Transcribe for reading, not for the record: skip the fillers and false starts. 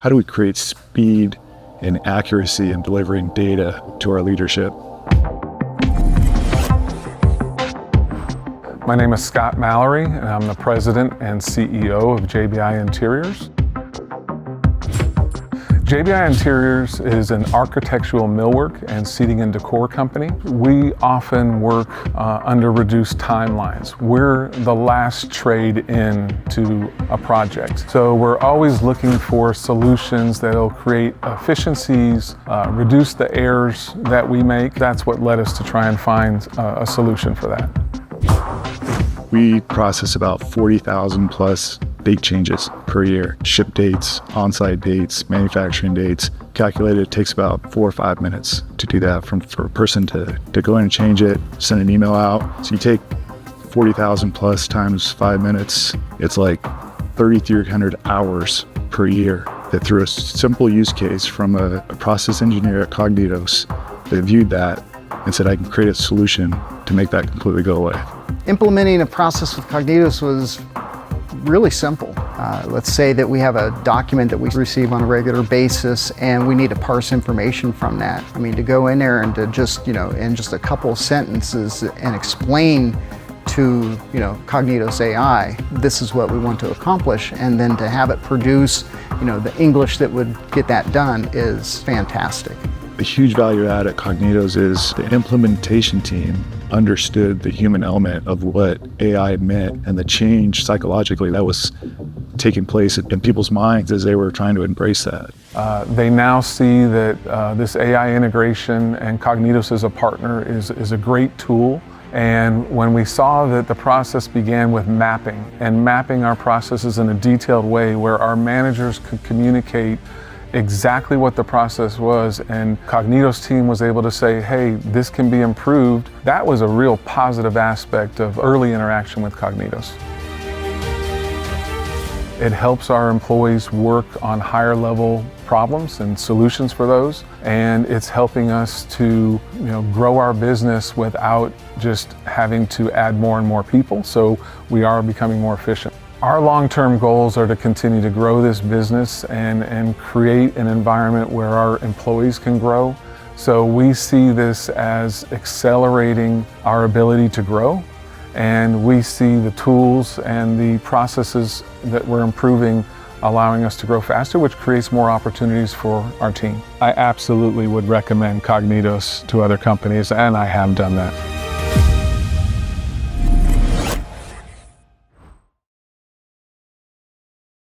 How do we create speed and accuracy in delivering data to our leadership? My name is Scott Mallory, and I'm the President and CEO of JBI Interiors. JBI Interiors is an architectural millwork and seating and decor company. We often work under reduced timelines. We're the last trade in to a project. So we're always looking for solutions that'll create efficiencies, reduce the errors that we make. That's what led us to try and find a solution for that. We process about 40,000 plus date changes per year. Ship dates, on-site dates, manufacturing dates. Calculated, it takes about 4 or 5 minutes to do that for a person to go in and change it, send an email out. So you take 40,000 plus times 5 minutes, it's like 3,300 hours per year that through a simple use case from a process engineer at Kognitos, they viewed that and said, I can create a solution to make that completely go away. Implementing a process with Kognitos was really simple. Let's say that we have a document that we receive on a regular basis and we need to parse information from that. I mean, to go in there and to just, in just a couple of sentences and explain to, Kognitos AI, this is what we want to accomplish, and then to have it produce, the English that would get that done is fantastic. The huge value add at Kognitos is the implementation team understood the human element of what AI meant and the change psychologically that was taking place in people's minds as they were trying to embrace that. They now see that this AI integration and Kognitos as a partner is a great tool. And when we saw that the process began with mapping our processes in a detailed way where our managers could communicate exactly what the process was, and Kognitos team was able to say, hey, this can be improved. That was a real positive aspect of early interaction with Kognitos. It helps our employees work on higher level problems and solutions for those, and it's helping us to grow our business without just having to add more and more people, so we are becoming more efficient. Our long-term goals are to continue to grow this business and create an environment where our employees can grow. So we see this as accelerating our ability to grow, and we see the tools and the processes that we're improving allowing us to grow faster, which creates more opportunities for our team. I absolutely would recommend Kognitos to other companies, and I have done that.